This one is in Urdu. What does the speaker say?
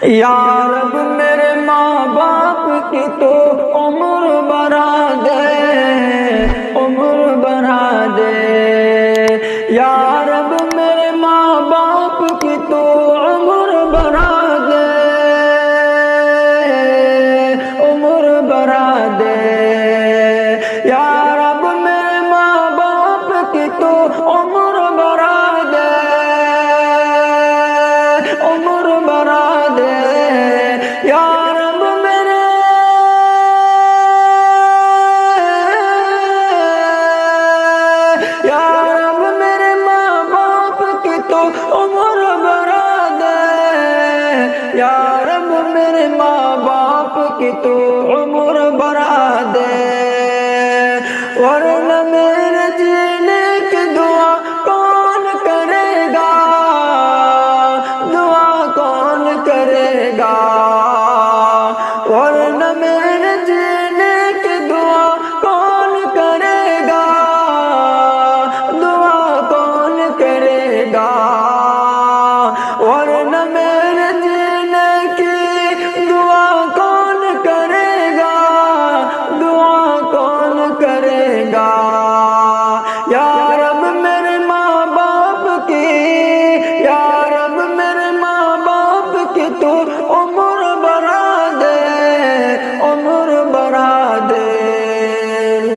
یا رب میرے ماں باپ کی تو عمر بڑھا دے، عمر بڑھا دے۔ یا رب میرے ماں باپ کی تو عمر بڑھا دے، عمر بڑھا دے۔ یا رب میرے ماں باپ کی تو عمر بڑھا دے، عمر بڑھا دے۔ یا رب میرے یا رب میرے ماں باپ کی تو عمر بڑھا دے، یا رب میرے ماں باپ کی تو عمر بڑھا دے۔ ورنہ میرے جینے کی دعا کون کرے گا، دعا کون کرے گا۔